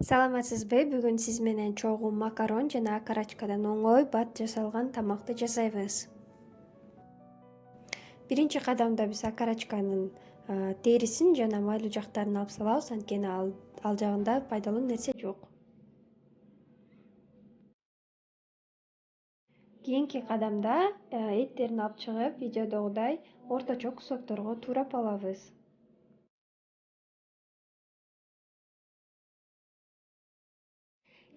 Саламатсызбы? Бүгүн сиз менен чогуу макарон жана окорочкадан оңой бат жасалган тамакты жасайбыз. Биринчи кадамда биз окорочканын терисин жана майлуу жактарын алып салабыз, анткени ал жагында пайдалуу нерсе жок. Кийинки кадамда эттерин алып чыгып, видеодогудай орточо кусокторго туурап алабыз.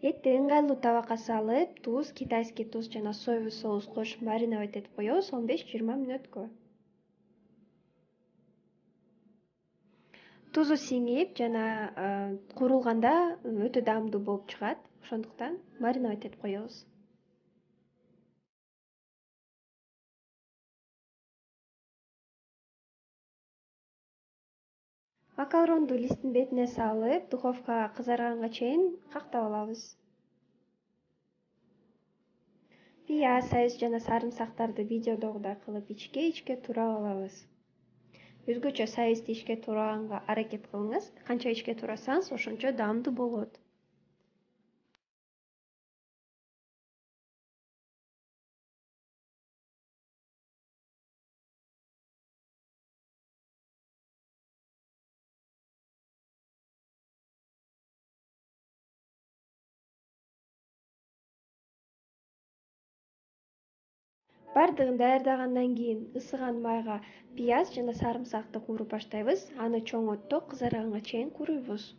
Этти ыңгайлуу табакка салып, туз, китайский туз жана соевый соус кошуп мариновать этип коебуз 15-20 мүнөткө. Тузу сиңип жана куурулганда өтө даамдуу болуп чыгат. Ошондуктан мариновать этип коебуз. Макаронду листтин бетине салып, духовкага кызарганга чейин кактап алабыз. Пияз, сабиз жана сарымсактарды видеодогудай кылып ичке туурап алабыз. Өзгөчө сабизди ичке тураганга аракет кылыңыз. Канча ичке турасаңыз, ошончо даамдуу болот. Бардыгын даярдагандан кийин ысыган майга пияз жана сарымсакты кууруп баштайбыз. Аны чоң отто кызарганга чейин кууруйбуз.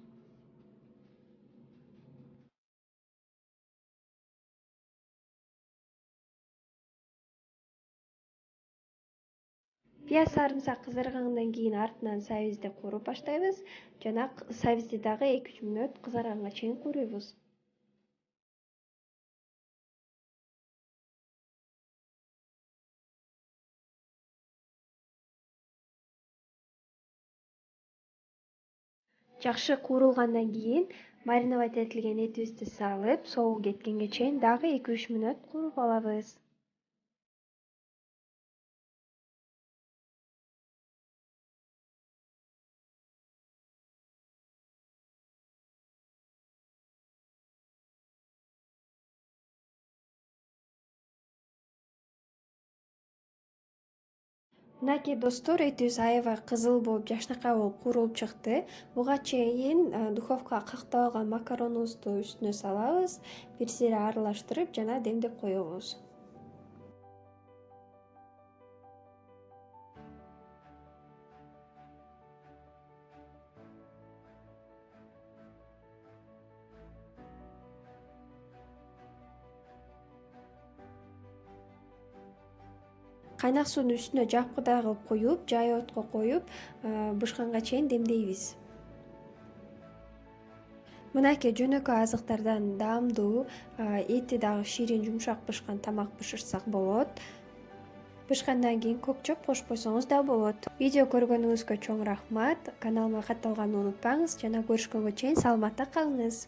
Пияз, сарымсак кызаргандан кийин артынан сабизди кууруп баштайбыз жана сабизди дагы 2-3 мүнөт кызарганга чейин кууруйбуз. Жакшы куурулгандан кийин мариновать этилген этибизди салып, соогу кеткенге чейин дагы 2-3 мүнөт кууруп алабыз. Мынакей достор, этибиз аябай кызыл болуп, жакшынакай болуп куурулуп чыкты. Буга чейин духовкага кактап алган макаронубузду үстүнө салабыз, бир-сири аралаштырып жана демдеп коебуз. Кайнак суунун үстүнө жапкыдай кылып куюп, жай отко коюп, бышканга чейин демдейбиз. Мынакей жөнөкөй азыктардан даамдуу, эти дагы ширин, жумшак бышкан тамак бышырсак болот. Бышкандан кийин көк чөп кошуп койсоңуз да болот. Видео көргөнүңүзгө чоң рахмат. Каналыма катталганды унутпаңыз жана көрүшкөнгө чейин саламатта калыңыз.